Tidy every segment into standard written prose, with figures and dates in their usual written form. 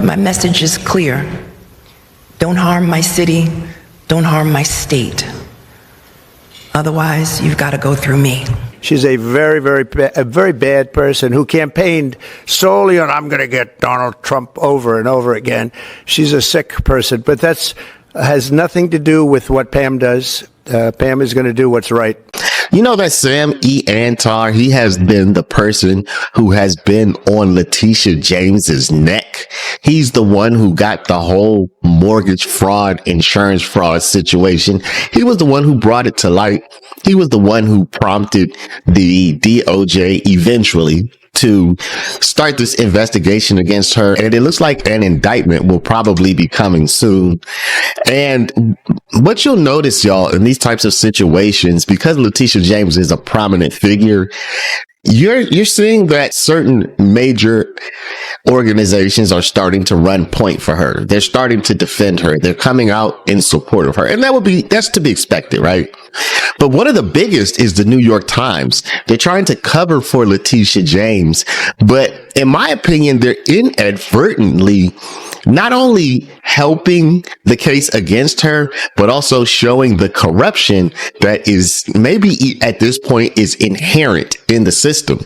My message is clear. Don't harm my city. Don't harm my state. Otherwise, you've got to go through me. She's a very bad person who campaigned solely on, I'm going to get Donald Trump over and over again. She's a sick person, but that's has nothing to do with what Pam does. Pam is going to do what's right. You know that Sam E. Antar, he has been the person who has been on Letitia James's neck. He's the one who got the whole mortgage fraud, insurance fraud situation. He was the one who brought it to light. He was the one who prompted the DOJ eventually to start this investigation against her. And it looks like an indictment will probably be coming soon. And what you'll notice, y'all, in these types of situations, because Letitia James is a prominent figure, you're seeing that certain major organizations are starting to run point for her. They're starting to defend her. They're coming out in support of her. And that's to be expected, right? But one of the biggest is the New York Times. They're trying to cover for Letitia James, but in my opinion, they're inadvertently not only helping the case against her, but also showing the corruption that is maybe at this point is inherent in the system.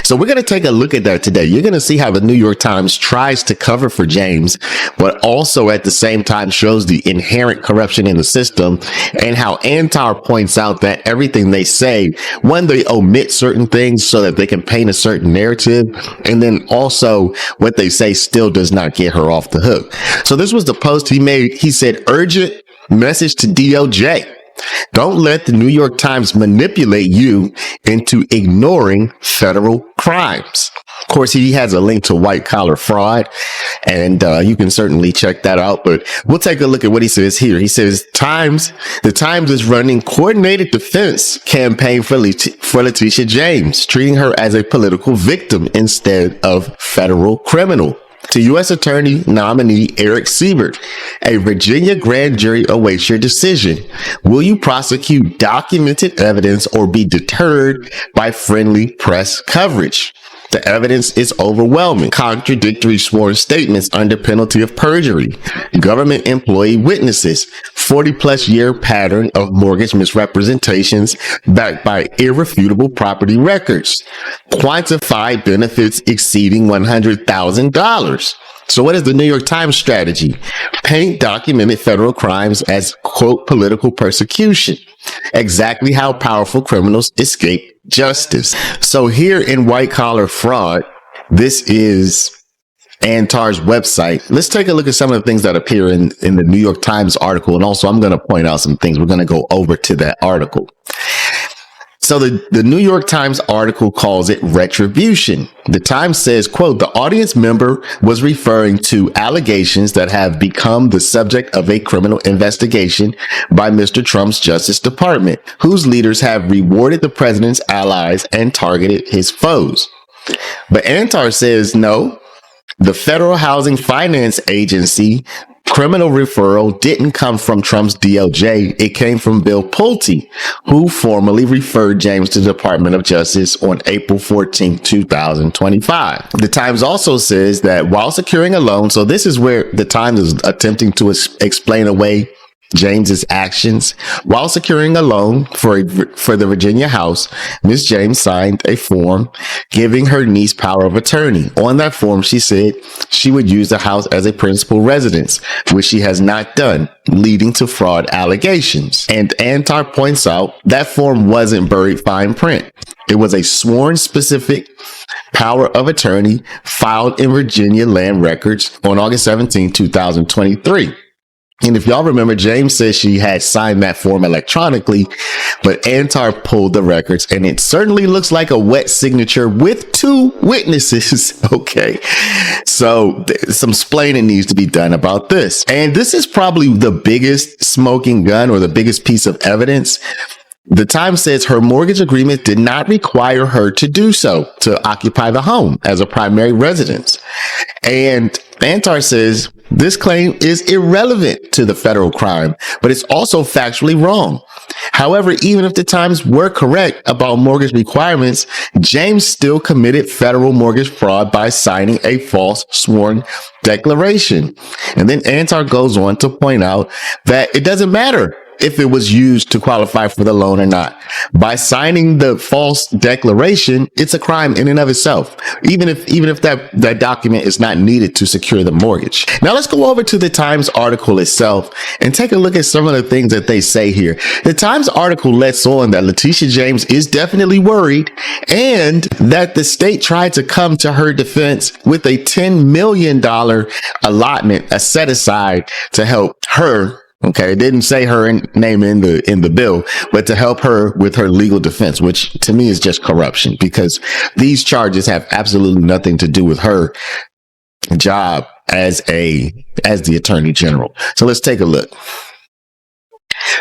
So we're going to take a look at that today. You're going to see how the New York Times tries to cover for James, but also at the same time shows the inherent corruption in the system, and how Antar points out that everything they say, when they omit certain things so that they can paint a certain narrative, and then also what they say still does not get her off the hook. So this was the post he made. He said, urgent message to DOJ. Don't let the New York Times manipulate you into ignoring federal crimes. Of course, he has a link to white collar fraud, and you can certainly check that out. But we'll take a look at what he says here. He says, the Times is running coordinated defense campaign for Letitia James, treating her as a political victim instead of federal criminal. To U.S. Attorney nominee Eric Siebert, a Virginia grand jury awaits your decision. Will you prosecute documented evidence or be deterred by friendly press coverage? The evidence is overwhelming. Contradictory sworn statements under penalty of perjury. Government employee witnesses. 40-plus year pattern of mortgage misrepresentations backed by irrefutable property records. Quantified benefits exceeding $100,000. So what is the New York Times strategy? Paint documented federal crimes as, quote, political persecution. Exactly how powerful criminals escape justice. So here in White Collar Fraud, this is Antar's website. Let's take a look at some of the things that appear in the New York Times article. And also I'm going to point out some things. We're going to go over to that article. So the New York Times article calls it retribution. The Times says, quote, the audience member was referring to allegations that have become the subject of a criminal investigation by Mr. Trump's Justice Department, whose leaders have rewarded the president's allies and targeted his foes. But Antar says, no, the Federal Housing Finance Agency criminal referral didn't come from Trump's DOJ. It came from Bill Pulte, who formally referred James to the Department of Justice on April 14, 2025. The Times also says that while securing a loan, so this is where the Times is attempting to explain away James's actions. While securing a loan for the Virginia house, Ms. James signed a form giving her niece power of attorney. On that form, she said she would use the house as a principal residence, which she has not done, leading to fraud allegations. And Antar points out that form wasn't buried fine print. It was a sworn specific power of attorney filed in Virginia land records on August 17, 2023. And if y'all remember, James says she had signed that form electronically, but Antar pulled the records, and it certainly looks like a wet signature with two witnesses. Okay. So some splaining needs to be done about this. And this is probably the biggest smoking gun or the biggest piece of evidence. The Times says her mortgage agreement did not require her to do so, to occupy the home as a primary residence. And Antar says this claim is irrelevant to the federal crime, but it's also factually wrong. However, even if the Times were correct about mortgage requirements, James still committed federal mortgage fraud by signing a false sworn declaration. And then Antar goes on to point out that it doesn't matter if it was used to qualify for the loan or not. By signing the false declaration, it's a crime in and of itself, even if that document is not needed to secure the mortgage. Now let's go over to the Times article itself and take a look at some of the things that they say here. The Times article lets on that Letitia James is definitely worried and that the state tried to come to her defense with a $10 million allotment, a set aside to help her. Okay, it didn't say her name in the bill, but to help her with her legal defense, which to me is just corruption, because these charges have absolutely nothing to do with her job as the attorney general. So let's take a look.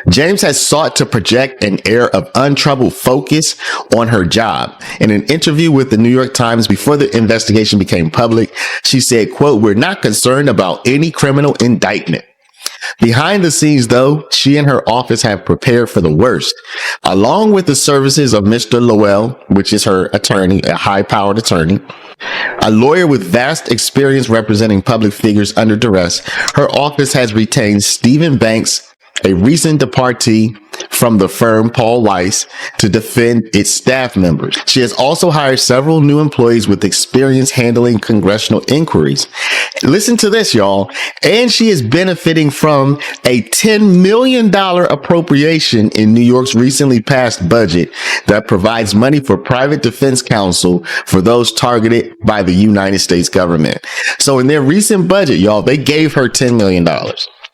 James has sought to project an air of untroubled focus on her job. In an interview with the New York Times before the investigation became public, she said, quote, "We're not concerned about any criminal indictment. Behind the scenes, though, she and her office have prepared for the worst. Along with the services of Mr. Lowell, which is her attorney, a high-powered attorney, a lawyer with vast experience representing public figures under duress, her office has retained Stephen Banks, a recent departee from the firm Paul Weiss, to defend its staff members. She has also hired several new employees with experience handling congressional inquiries." Listen to this, y'all. And she is benefiting from a $10 million appropriation in New York's recently passed budget that provides money for private defense counsel for those targeted by the United States government. So in their recent budget, y'all, they gave her $10 million.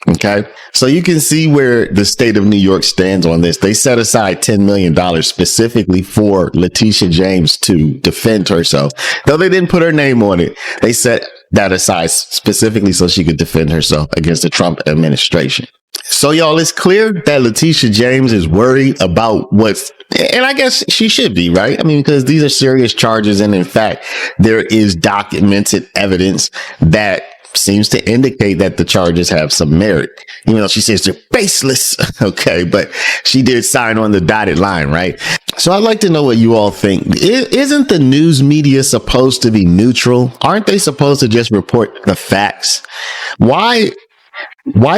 Okay, so you can see where the state of New York stands on this. They set aside $10 million specifically for Letitia James to defend herself. Though they didn't put her name on it, they set that aside specifically so she could defend herself against the Trump administration. So y'all, it's clear that Letitia James is worried about and I guess she should be, right? I mean, because these are serious charges. And in fact, there is documented evidence that seems to indicate that the charges have some merit, even though she says they're baseless. Okay, but she did sign on the dotted line, right? So I'd like to know what you all think. Isn't the news media supposed to be neutral? Aren't they supposed to just report the facts? Why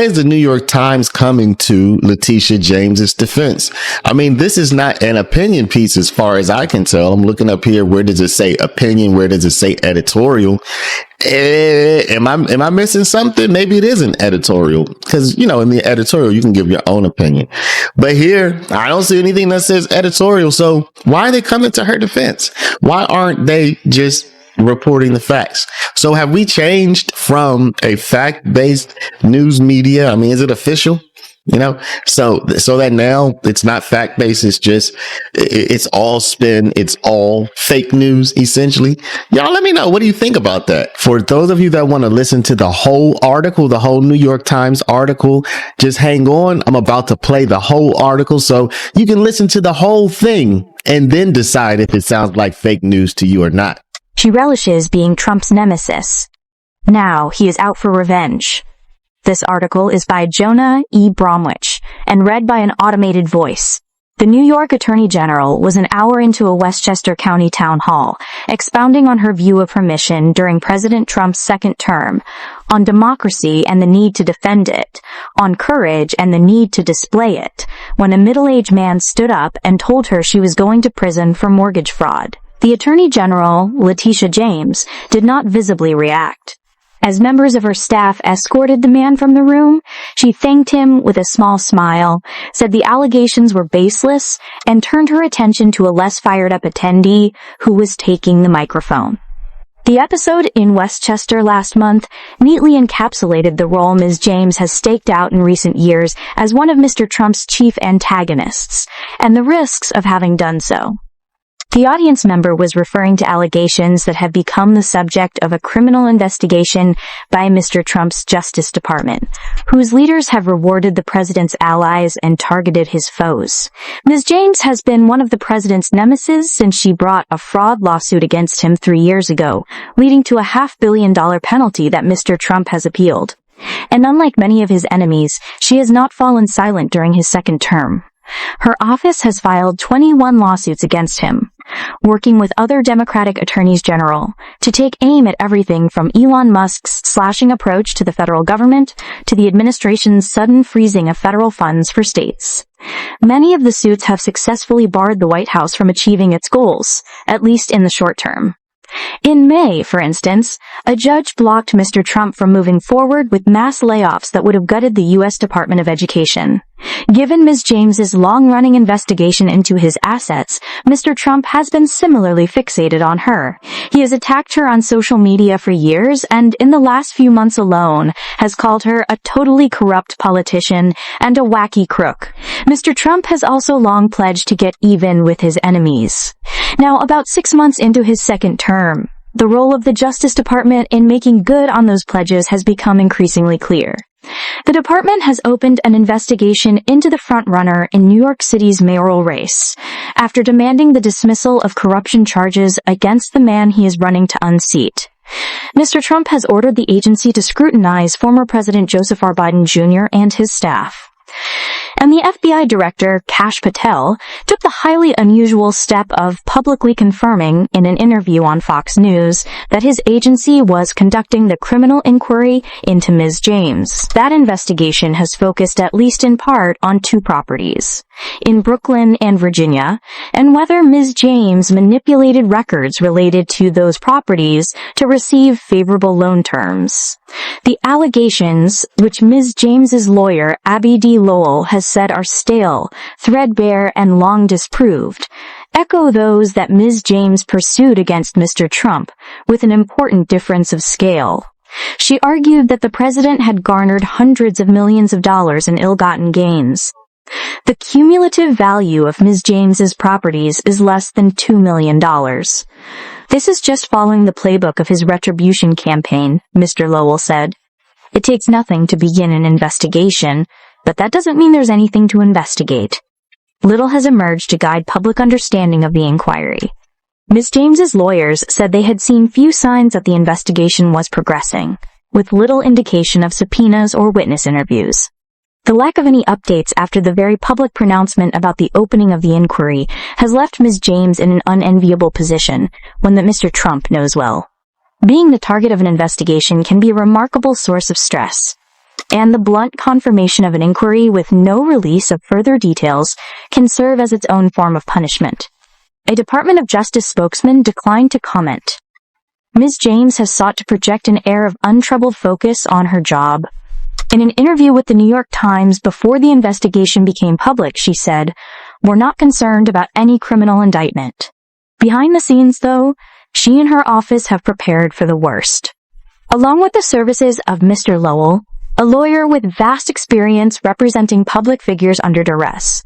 is the New York Times coming to Letitia James's defense? I mean, this is not an opinion piece as far as I can tell. I'm looking up here. Where does it say opinion? Where does it say editorial? Am I missing something? Maybe it isn't editorial, because, you know, in the editorial, you can give your own opinion. But here, I don't see anything that says editorial. So why are they coming to her defense? Why aren't they just reporting the facts? So have we changed from a fact-based news media? I mean, is it official? You know, so that now it's not fact-based. It's all spin. It's all fake news, essentially. Y'all, let me know. What do you think about that? For those of you that want to listen to the whole article, the whole New York Times article, just hang on. I'm about to play the whole article so you can listen to the whole thing and then decide if it sounds like fake news to you or not. She relishes being Trump's nemesis. Now he is out for revenge. This article is by Jonah E. Bromwich and read by an automated voice. The New York Attorney General was an hour into a Westchester County town hall, expounding on her view of her mission during President Trump's second term, on democracy and the need to defend it, on courage and the need to display it, when a middle-aged man stood up and told her she was going to prison for mortgage fraud. The Attorney General, Letitia James, did not visibly react. As members of her staff escorted the man from the room, she thanked him with a small smile, said the allegations were baseless, and turned her attention to a less fired-up attendee who was taking the microphone. The episode in Westchester last month neatly encapsulated the role Ms. James has staked out in recent years as one of Mr. Trump's chief antagonists, and the risks of having done so. The audience member was referring to allegations that have become the subject of a criminal investigation by Mr. Trump's Justice Department, whose leaders have rewarded the president's allies and targeted his foes. Ms. James has been one of the president's nemesis since she brought a fraud lawsuit against him 3 years ago, leading to a $500 million penalty that Mr. Trump has appealed. And unlike many of his enemies, she has not fallen silent during his second term. Her office has filed 21 lawsuits against him, working with other Democratic attorneys general to take aim at everything from Elon Musk's slashing approach to the federal government to the administration's sudden freezing of federal funds for states. Many of the suits have successfully barred the White House from achieving its goals, at least in the short term. In May, for instance, a judge blocked Mr. Trump from moving forward with mass layoffs that would have gutted the U.S. Department of Education. Given Ms. James's long-running investigation into his assets, Mr. Trump has been similarly fixated on her. He has attacked her on social media for years and, in the last few months alone, has called her a totally corrupt politician and a wacky crook. Mr. Trump has also long pledged to get even with his enemies. Now, about 6 months into his second term, the role of the Justice Department in making good on those pledges has become increasingly clear. The department has opened an investigation into the frontrunner in New York City's mayoral race, after demanding the dismissal of corruption charges against the man he is running to unseat. Mr. Trump has ordered the agency to scrutinize former President Joseph R. Biden Jr. and his staff. And the FBI director, Kash Patel, took the highly unusual step of publicly confirming in an interview on Fox News that his agency was conducting the criminal inquiry into Ms. James. That investigation has focused at least in part on 2 properties in Brooklyn and Virginia, and whether Ms. James manipulated records related to those properties to receive favorable loan terms. The allegations, which Ms. James's lawyer, Abby D. Lowell, has said are stale, threadbare, and long disproved, echo those that Ms. James pursued against Mr. Trump, with an important difference of scale. She argued that the president had garnered hundreds of millions of dollars in ill-gotten gains. The cumulative value of Ms. James's properties is less than $2 million. This is just following the playbook of his retribution campaign, Mr. Lowell said. It takes nothing to begin an investigation, but that doesn't mean there's anything to investigate. Little has emerged to guide public understanding of the inquiry. Ms. James's lawyers said they had seen few signs that the investigation was progressing, with little indication of subpoenas or witness interviews. The lack of any updates after the very public pronouncement about the opening of the inquiry has left Ms. James in an unenviable position, one that Mr. Trump knows well. Being the target of an investigation can be a remarkable source of stress, and the blunt confirmation of an inquiry with no release of further details can serve as its own form of punishment. A Department of Justice spokesman declined to comment. Ms. James has sought to project an air of untroubled focus on her job. In an interview with the New York Times before the investigation became public, she said, "We're not concerned about any criminal indictment." Behind the scenes, though, she and her office have prepared for the worst. Along with the services of Mr. Lowell, a lawyer with vast experience representing public figures under duress,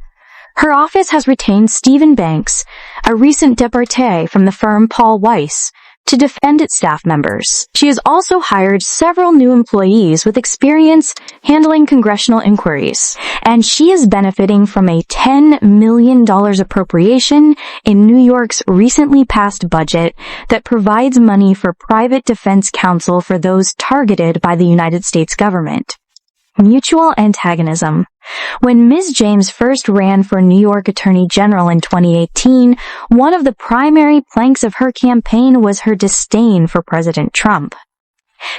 her office has retained Stephen Banks, a recent deportee from the firm Paul Weiss, to defend its staff members. She has also hired several new employees with experience handling congressional inquiries, and she is benefiting from a $10 million appropriation in New York's recently passed budget that provides money for private defense counsel for those targeted by the United States government. Mutual antagonism. When Ms. James first ran for New York Attorney General in 2018, one of the primary planks of her campaign was her disdain for President Trump.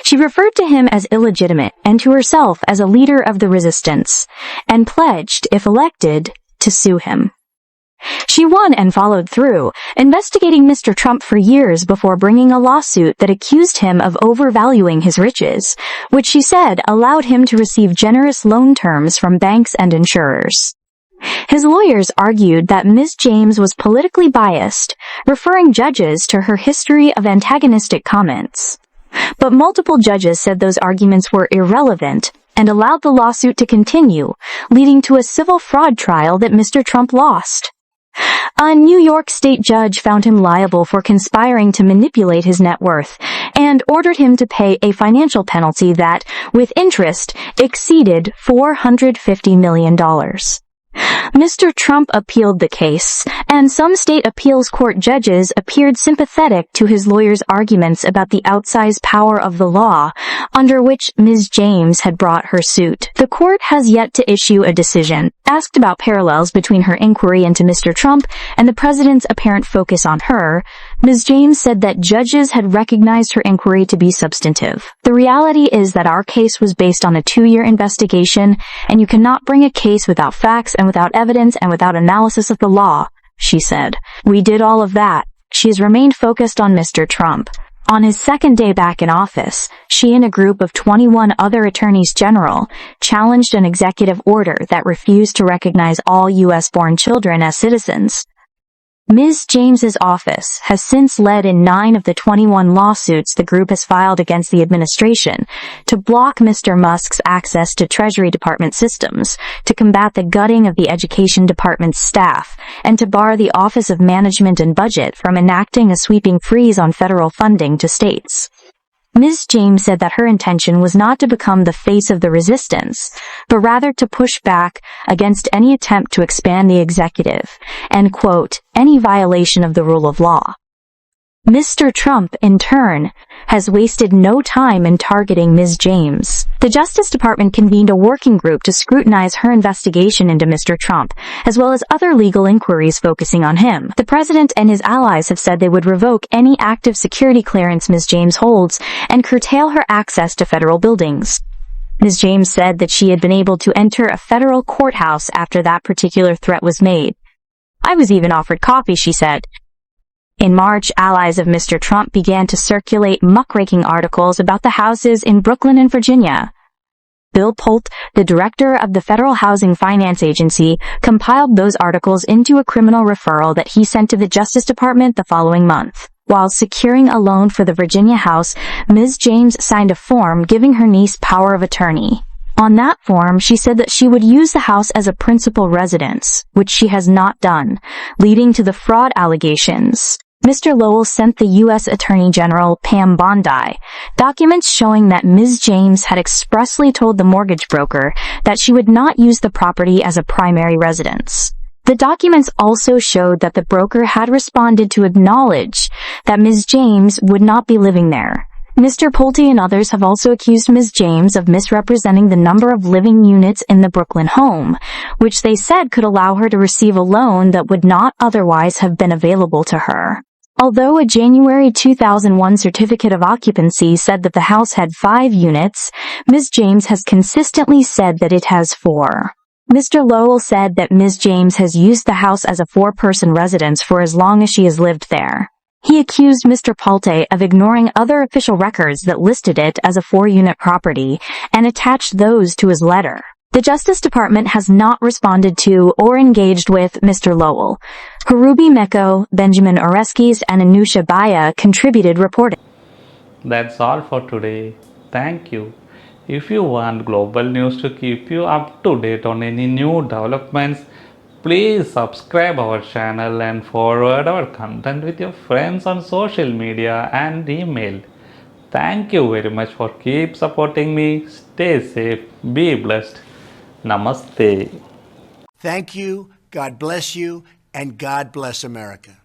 She referred to him as illegitimate and to herself as a leader of the resistance, and pledged, if elected, to sue him. She won and followed through, investigating Mr. Trump for years before bringing a lawsuit that accused him of overvaluing his riches, which she said allowed him to receive generous loan terms from banks and insurers. His lawyers argued that Ms. James was politically biased, referring judges to her history of antagonistic comments. But multiple judges said those arguments were irrelevant and allowed the lawsuit to continue, leading to a civil fraud trial that Mr. Trump lost. A New York state judge found him liable for conspiring to manipulate his net worth and ordered him to pay a financial penalty that, with interest, exceeded $450 million. Mr. Trump appealed the case, and some state appeals court judges appeared sympathetic to his lawyer's arguments about the outsized power of the law under which Ms. James had brought her suit. The court has yet to issue a decision. Asked about parallels between her inquiry into Mr. Trump and the president's apparent focus on her, Ms. James said that judges had recognized her inquiry to be substantive. The reality is that our case was based on a 2-year investigation, and you cannot bring a case without facts and without evidence and without analysis of the law, she said. We did all of that. She has remained focused on Mr. Trump. On his second day back in office, she and a group of 21 other attorneys general challenged an executive order that refused to recognize all U.S.-born children as citizens. Ms. James's office has since led in 9 of the 21 lawsuits the group has filed against the administration to block Mr. Musk's access to Treasury Department systems, to combat the gutting of the Education Department's staff, and to bar the Office of Management and Budget from enacting a sweeping freeze on federal funding to states. Ms. James said that her intention was not to become the face of the resistance, but rather to push back against any attempt to expand the executive and, quote, any violation of the rule of law. Mr. Trump, in turn, has wasted no time in targeting Ms. James. The Justice Department convened a working group to scrutinize her investigation into Mr. Trump, as well as other legal inquiries focusing on him. The president and his allies have said they would revoke any active security clearance Ms. James holds and curtail her access to federal buildings. Ms. James said that she had been able to enter a federal courthouse after that particular threat was made. I was even offered coffee, she said. In March, allies of Mr. Trump began to circulate muckraking articles about the houses in Brooklyn and Virginia. Bill Polt, the director of the Federal Housing Finance Agency, compiled those articles into a criminal referral that he sent to the Justice Department the following month. While securing a loan for the Virginia house, Ms. James signed a form giving her niece power of attorney. On that form, she said that she would use the house as a principal residence, which she has not done, leading to the fraud allegations. Mr. Lowell sent the U.S. Attorney General, Pam Bondi, documents showing that Ms. James had expressly told the mortgage broker that she would not use the property as a primary residence. The documents also showed that the broker had responded to acknowledge that Ms. James would not be living there. Mr. Pulte and others have also accused Ms. James of misrepresenting the number of living units in the Brooklyn home, which they said could allow her to receive a loan that would not otherwise have been available to her. Although a January 2001 certificate of occupancy said that the house had 5 units, Ms. James has consistently said that it has 4. Mr. Lowell said that Ms. James has used the house as a 4-person residence for as long as she has lived there. He accused Mr. Pulte of ignoring other official records that listed it as a 4-unit property and attached those to his letter. The Justice Department has not responded to or engaged with Mr. Lowell. Harubi Meko, Benjamin Oreskes, and Anusha Baya contributed reporting. That's all for today. Thank you. If you want global news to keep you up to date on any new developments, please subscribe our channel and forward our content with your friends on social media and email. Thank you very much for keep supporting me. Stay safe, be blessed. Namaste. Thank you, God bless you, and God bless America.